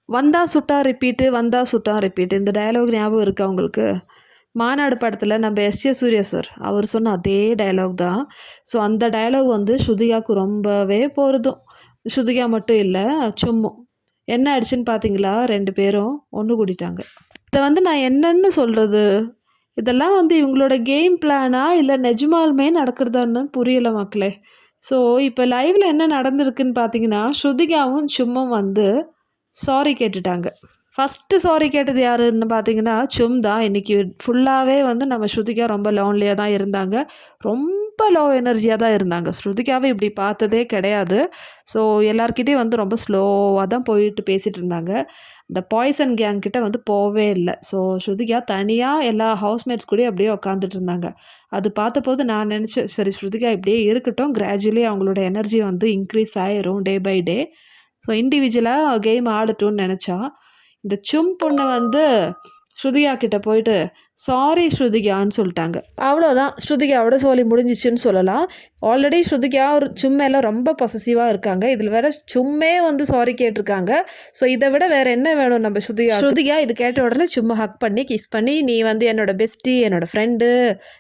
வந்தா சுட்டா ரிப்பீட்டு, வந்தா சுட்டா ரிப்பீட்டு. இந்த டயலாக் ஞாபகம் இருக்கா உங்களுக்கு? மாநாடு படத்துல நம்ம எஸ்.ஜே. சூர்யா சார் அவர் சொன்ன அதே டயலாக் தான். ஸோ அந்த டயலாக் வந்து ஸ்ருதிகாவுக்கு ரொம்பவே பொருந்தும். ஸ்ருதிகா மட்டும் இல்ல, சும்மும். என்ன ஆயிடுச்சுன்னு பார்த்தீங்களா? 2 பேரும் ஒண்ணு கூடிட்டாங்க. இத வந்து நான் என்னன்னு சொல்றது? இதெல்லாம் வந்து இவங்களோட கேம் பிளானா? இல்ல நிஜமாலுமே நடக்கிறதான்னு புரியல மக்களே. ஸோ இப்ப லைவ்ல என்ன நடந்திருக்குன்னு பார்த்தீங்கன்னா, ஸ்ருதிகாவும் சும்மும் வந்து சாரி கேட்டுட்டாங்க. ஃபர்ஸ்ட்டு சாரி கேட்டது யாருன்னு பார்த்தீங்கன்னா, சும் தான். இன்னைக்கு ஃபுல்லாவே வந்து நம்ம ஸ்ருதிகா ரொம்ப லோன்லியா தான் இருந்தாங்க. ரொம்ப லோ எனர்ஜியா தான் இருந்தாங்க. ஸ்ருதிகாவ இப்படி பார்த்ததே கிடையாது. ஸோ எல்லார்கிட்டயும் வந்து ரொம்ப ஸ்லோவா தான் போயிட்டு பேசிட்டு இருந்தாங்க. இந்த பாய்சன் கேங் கிட்ட வந்து போவே இல்ல. ஸோ ஸ்ருதிகா தனியா எல்லா ஹவுஸ்மேட்ஸ் கூடயும் அப்படியே உட்காந்துட்டு இருந்தாங்க. அது பார்த்தபோது நான் நெனச்சேன், சரி ஸ்ருதிகா இப்படியே இருக்கட்டும். கிராஜுவலி அவங்களோட எனர்ஜி வந்து இன்க்ரீஸ் ஆயிரும் டே பை டே. ஸோ இண்டிவிஜுவலா கேம் ஆடட்டும்னு நெனச்சா, இந்த சும் பொண்ணு வந்து ஸ்ருதிகா கிட்ட போயிட்டு, "சாரி ஸ்ருதிகான்னு" சொல்ட்டாங்க. அவ்வளோதான். ஸ்ருதிகாவோட சோலி முடிஞ்சிச்சுன்னு சொல்லலாம். ஆல்ரெடி ஸ்ருதிகா ஒரு சும் மேல ரொம்ப பொசசிவா இருக்காங்க. இதில வேற சும்மே வந்து சாரி கேட்டுருக்காங்க. ஸோ இத விட வேற என்ன வேணும் நம்ம ஸ்ருதிகாக்கு? ஸ்ருதிகா இது கேட்ட உடனே சும்மா ஹக் பண்ணி, கிஸ் பண்ணி, "நீ வந்து என்னோட பெஸ்டி, என்னோட ஃப்ரெண்டு,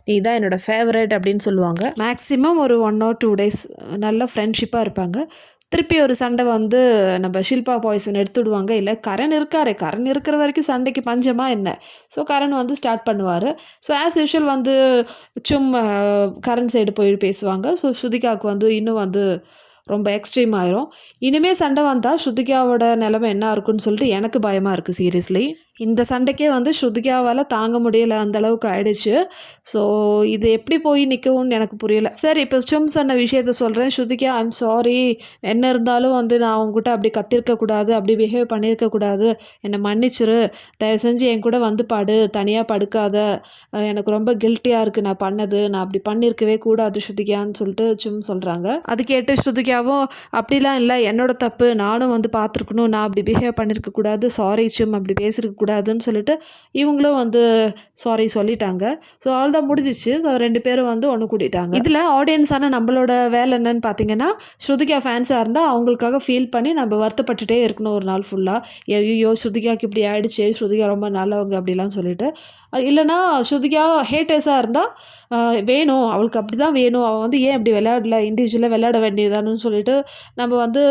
நீ தான் என்னோட ஃபேவரைட்" அப்படின்னு சொல்லுவாங்க. மேக்ஸிமம் ஒரு 1 ஆர் 2 டேஸ் நல்ல ஃப்ரெண்ட்ஷிப்பா இருப்பாங்க. திருப்பி ஒரு சண்டை வந்து நம்ம ஷில்பா பாய்சன் எடுத்துடுவாங்க. இல்ல கரண் இருக்காரே, கரண் இருக்கிற வரைக்கும் சண்டைக்கு பஞ்சமா என்ன? ஸோ கரண் வந்து ஸ்டார்ட் பண்ணுவாரு. ஸோ ஆஸ் யூசுவல் வந்து சும்மா கரண் சைடு போய் பேசுவாங்க. ஸோ ஸ்ருதிகாவுக்கு வந்து இன்னும் வந்து ரொம்ப எக்ஸ்ட்ரீம் ஆயிரும். இனிமே சண்டை வந்தா ஸ்ருதிகாவோட நிலைமை என்ன இருக்குன்னு சொல்லிட்டு எனக்கு பயமா இருக்கு சீரியஸ்லி. இந்த சண்டைக்கே வந்து ஸ்ருதிகாவால தாங்க முடியல அந்த அளவுக்கு ஆயிடுச்சு. ஸோ இது எப்படி போய் நிற்கும்னு எனக்கு புரியல. சரி இப்போ சும் சொன்ன விஷயத்த சொல்றேன். Shrutika I'm sorry. என்ன இருந்தாலும் வந்து நான் உன்கிட்ட அப்படி கத்திருக்க கூடாது, அப்படி பிஹேவ் பண்ணியிருக்க கூடாது. என்னை மன்னிச்சிரு. தயவு செஞ்சு என் கூட வந்து படு. தனியா படுக்காத. எனக்கு ரொம்ப கில்ட்டியா இருக்கு நான் பண்ணது. நான் அப்படி பண்ணியிருக்கவே கூடாது ஸ்ருதிகான்னு சொல்லிட்டு சும் சொல்றாங்க. அது கேட்டு ஸ்ருதிகாவும் அப்படிலாம் இல்ல என்னோட தப்பு. நானும் வந்து பார்த்துருக்கணும். நான் அப்படி பிஹேவ் பண்ணியிருக்க கூடாது. சாரி சும் அப்படி பேசியிருக்க கூடாதுன்னு சொல்லிட்டு இவங்களும் வந்து சாரி சொல்லிட்டாங்க. ஸோ அவ்வளோதான் முடிஞ்சிச்சு. ஸோ 2 பேரும் வந்து ஒண்ணு கூடிட்டாங்க. இதில ஆடியன்ஸான நம்மளோட வேலை என்னன்னு பார்த்தீங்கன்னா, ஸ்ருதிகா ஃபேன்ஸா இருந்தா அவங்களுக்காக ஃபீல் பண்ணி நம்ம வருத்தப்பட்டுட்டே இருக்கணும் ஒரு நாள் ஃபுல்லா. ஐய்யய்யோ! ஸ்ருதிகாக்கு இப்படி ஆயிடுச்சே. ஸ்ருதிகா ரொம்ப நல்லவங்க அப்படிலாம் சொல்லிட்டு. இல்லன்னா ஸ்ருதிகா ஹேட்டர்ஸா இருந்தா, வேணும் அவளுக்கு அப்படிதான் வேணும். அவ வந்து ஏன் இப்படி விளையாடல? இண்டிவிஜுவலா விளையாட வேண்டியதுதானன்னு சொல்லிட்டு, நம்ம வந்து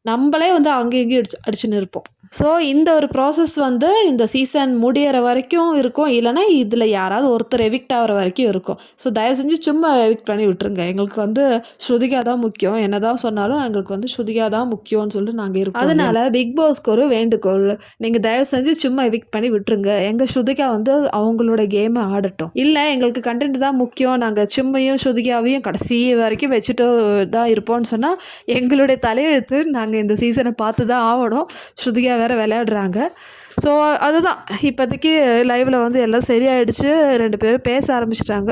நம்பளே வந்து அங்கேயும் இங்கேயும் அடிச்சுன்னு இருப்போம். ஸோ இந்த ஒரு ப்ராசஸ் வந்து இந்த சீசன் முடியிற வரைக்கும் இருக்கும். இல்லன்னா இதில யாராவது ஒருத்தர் எவிக்ட் ஆகுற வரைக்கும் இருக்கும். ஸோ தயவு செஞ்சு சும்மா எவிக்ட் பண்ணி விட்டுருங்க. எங்களுக்கு வந்து ஸ்ருதிகா தான் முக்கியம். என்னதான் சொன்னாலும் எங்களுக்கு வந்து ஸ்ருதிகா தான் முக்கியம்னு சொல்லிட்டு நாங்க இருக்கோம். அதனால பிக் பாஸ்க்கு ஒரு வேண்டுகோள். நீங்க தயவு செஞ்சு சும்மா எவிக்ட் பண்ணி விட்டுருங்க. எங்க ஸ்ருதிகா வந்து அவங்களோட கேம ஆடட்டும். இல்ல எங்களுக்கு கன்டென்ட் தான் முக்கியம். நாங்க சும்மையும், ஸ்ருதிகாவையும் கடைசி வரைக்கும் வச்சுட்டு தான் இருப்போம்னு சொன்னா, எங்களுடைய தலையெழுத்து. நாங்க இந்த சீசன பார்த்து தான் ஆவணும். ஸ்ருதிகா வேற விளையாடுறாங்க. ஸோ அதுதான் இப்போதைக்கு லைவ்ல வந்து எல்லாம் சரியாயிடுச்சு. 2 பேரும் பேச ஆரம்பிச்சுட்டாங்க.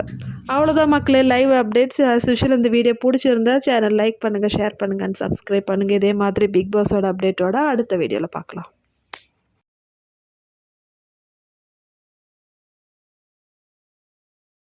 அவ்வளோதான் மக்களே. Live updates as usual. இந்த வீடியோ பிடிச்சிருந்தா சேனல் லைக் பண்ணுங்க, ஷேர் பண்ணுங்க அண்ட் சப்ஸ்கிரைப் பண்ணுங்க. இதே மாதிரி பிக் பாஸோட அப்டேட்டோட அடுத்த வீடியோல பார்க்கலாம்.